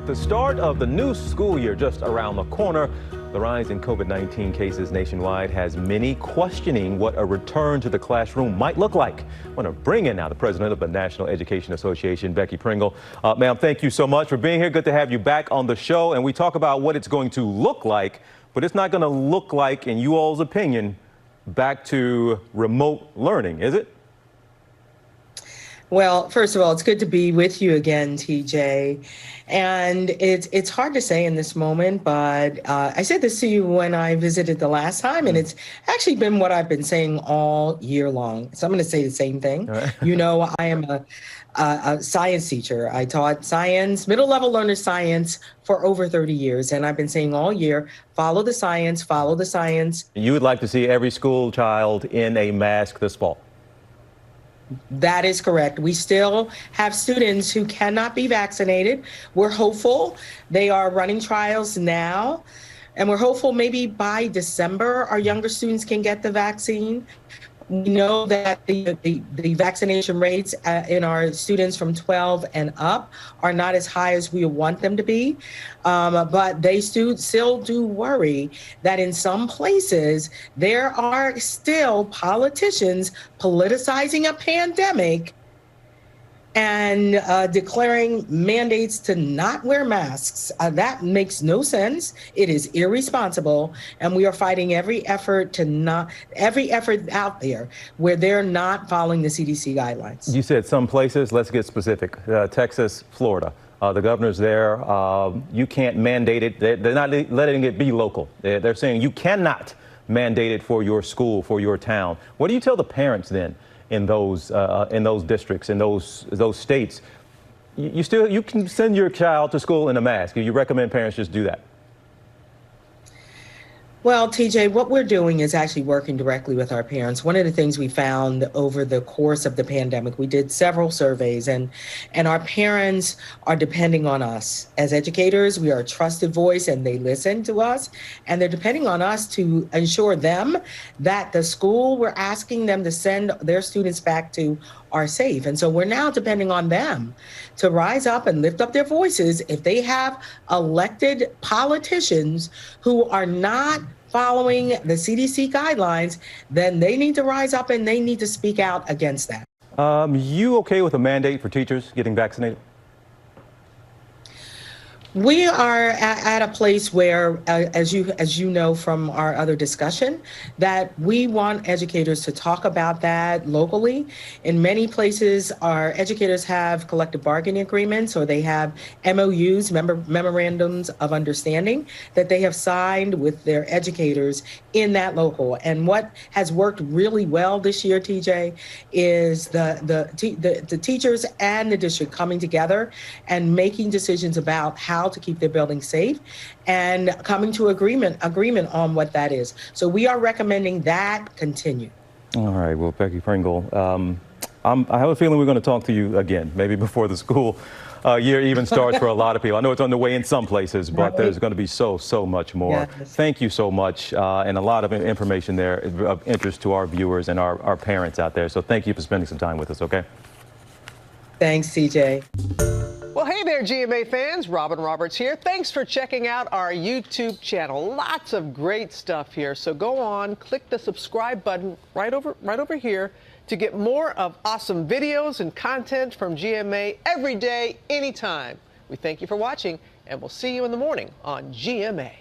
With the start of the new school year just around the corner, the rise in COVID-19 cases nationwide has many questioning what a return to the classroom might look like. I want to bring in now the president of the National Education Association, Becky Pringle. Ma'am, thank you so much for being here. Good to have you back on the show. And we talk about what it's going to look like, but it's not going to look like, in you all's opinion, back to remote learning, is it? Well, first of all, it's good to be with you again, TJ. And it's hard to say in this moment, but I said this to you when I visited the last time, and it's actually been what I've been saying all year long. So I'm going to say the same thing. Right. You know, I am a science teacher. I taught science, middle-level learner science for over 30 years. And I've been saying all year, follow the science, follow the science. You would like to see every school child in a mask this fall? That is correct. We still have students who cannot be vaccinated. We're hopeful. They are running trials now, and we're hopeful maybe by December our younger students can get the vaccine. We know that the vaccination rates in our students from 12 and up are not as high as we want them to be, but they still do worry that in some places there are still politicians politicizing a pandemic and declaring mandates to not wear masks. That makes no sense. It is irresponsible, and we are fighting every effort out there where they're not following the CDC guidelines. You said some places. Let's get specific. Texas, Florida. The governors there, you can't mandate it. They're not letting it be local. They're saying you cannot mandate it for your school, for your town. What do you tell the parents then? In those districts, in those states, you can send your child to school in a mask. You recommend parents just do that? Well, TJ, what we're doing is actually working directly with our parents. One of the things we found over the course of the pandemic, we did several surveys, and our parents are depending on us. As educators, we are a trusted voice, and they listen to us, and they're depending on us to ensure them that the school we're asking them to send their students back to are safe. And so we're now depending on them to rise up and lift up their voices. If they have elected politicians who are not following the CDC guidelines, then they need to rise up and they need to speak out against that. You okay with a mandate for teachers getting vaccinated? We are at a place where, as you know from our other discussion, that we want educators to talk about that locally. In many places, our educators have collective bargaining agreements, or they have MOUs, memorandums of understanding, that they have signed with their educators in that local. And what has worked really well this year, TJ, is the teachers and the district coming together and making decisions about how to keep their buildings safe and coming to agreement on what that is. So we are recommending that continue. All right. Well, Becky Pringle, I have a feeling we're going to talk to you again, maybe before the school year even starts for a lot of people. I know it's underway in some places, but there's going to be so much more. Yes. Thank you so much. And a lot of information there of interest to our viewers and our parents out there. So thank you for spending some time with us. OK. Thanks, CJ. Well, hey there, GMA fans. Robin Roberts here. Thanks for checking out our YouTube channel. Lots of great stuff here. So go on, click the subscribe button right over here to get more of awesome videos and content from GMA every day, anytime. We thank you for watching, and we'll see you in the morning on GMA.